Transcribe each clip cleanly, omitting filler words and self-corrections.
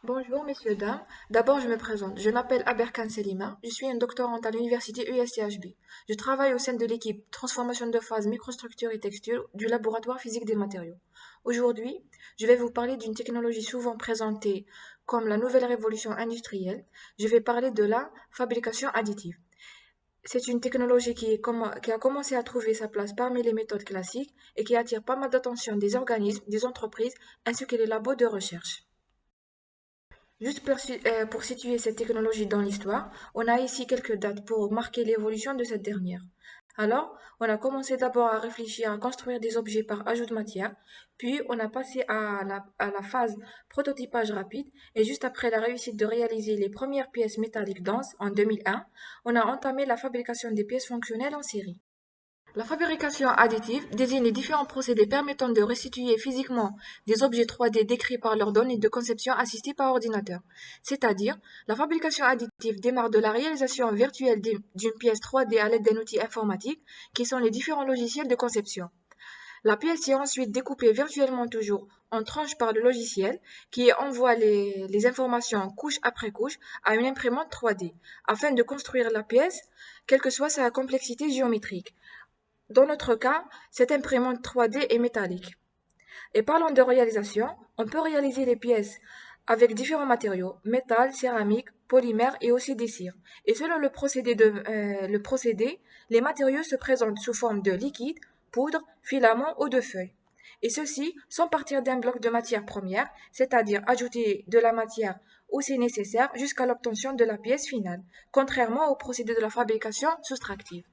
Bonjour, messieurs, dames. D'abord, je me présente. Je m'appelle Aberkan Selima. Je suis une doctorante à l'université USTHB. Je travaille au sein de l'équipe Transformation de phase, microstructure et texture du laboratoire physique des matériaux. Aujourd'hui, je vais vous parler d'une technologie souvent présentée comme la nouvelle révolution industrielle. Je vais parler de la fabrication additive. C'est une technologie qui a commencé à trouver sa place parmi les méthodes classiques et qui attire pas mal d'attention des organismes, des entreprises ainsi que les labos de recherche. Juste pour situer cette technologie dans l'histoire, on a ici quelques dates pour marquer l'évolution de cette dernière. Alors, on a commencé d'abord à réfléchir à construire des objets par ajout de matière, puis on a passé à la phase prototypage rapide, et juste après la réussite de réaliser les premières pièces métalliques denses en 2001, on a entamé la fabrication des pièces fonctionnelles en série. La fabrication additive désigne les différents procédés permettant de restituer physiquement des objets 3D décrits par leurs données de conception assistées par ordinateur. C'est-à-dire, la fabrication additive démarre de la réalisation virtuelle d'une pièce 3D à l'aide d'un outil informatique qui sont les différents logiciels de conception. La pièce est ensuite découpée virtuellement toujours en tranches par le logiciel qui envoie les informations couche après couche à une imprimante 3D afin de construire la pièce, quelle que soit sa complexité géométrique. Dans notre cas, cette imprimante 3D est métallique. Et parlant de réalisation, on peut réaliser les pièces avec différents matériaux, métal, céramique, polymère et aussi des cires. Et selon le procédé, les matériaux se présentent sous forme de liquide, poudre, filament ou de feuilles. Et ceci sans partir d'un bloc de matière première, c'est-à-dire ajouter de la matière où c'est nécessaire jusqu'à l'obtention de la pièce finale, contrairement au procédé de la fabrication soustractive.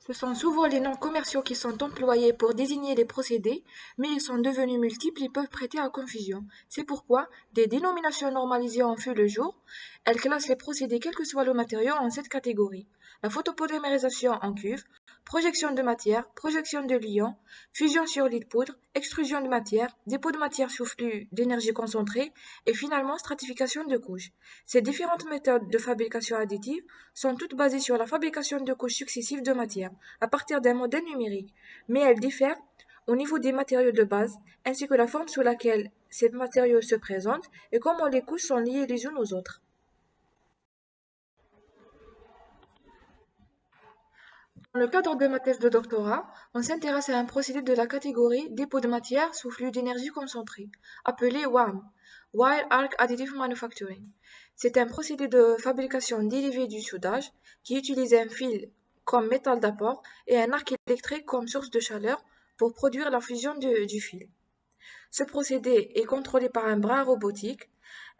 Ce sont souvent les noms commerciaux qui sont employés pour désigner les procédés, mais ils sont devenus multiples et peuvent prêter à confusion. C'est pourquoi des dénominations normalisées ont vu le jour. Elles classent les procédés quel que soit le matériau en sept catégories. La photopolymérisation en cuve, projection de matière, projection de l'ion, fusion sur lit de poudre, extrusion de matière, dépôt de matière sous flux d'énergie concentrée et finalement stratification de couches. Ces différentes méthodes de fabrication additive sont toutes basées sur la fabrication de couches successives de matière à partir d'un modèle numérique, mais elles diffèrent au niveau des matériaux de base, ainsi que la forme sous laquelle ces matériaux se présentent et comment les couches sont liées les unes aux autres. Dans le cadre de ma thèse de doctorat, on s'intéresse à un procédé de la catégorie dépôt de matière sous flux d'énergie concentrée, appelé WAM, Wire Arc Additive Manufacturing. C'est un procédé de fabrication dérivée du soudage qui utilise un fil comme métal d'apport et un arc électrique comme source de chaleur pour produire la fusion du fil. Ce procédé est contrôlé par un bras robotique.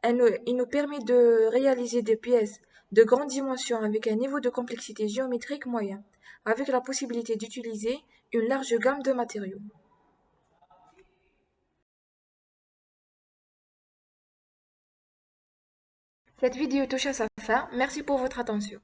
Il nous permet de réaliser des pièces de grande dimension avec un niveau de complexité géométrique moyen, avec la possibilité d'utiliser une large gamme de matériaux. Cette vidéo touche à sa fin. Merci pour votre attention.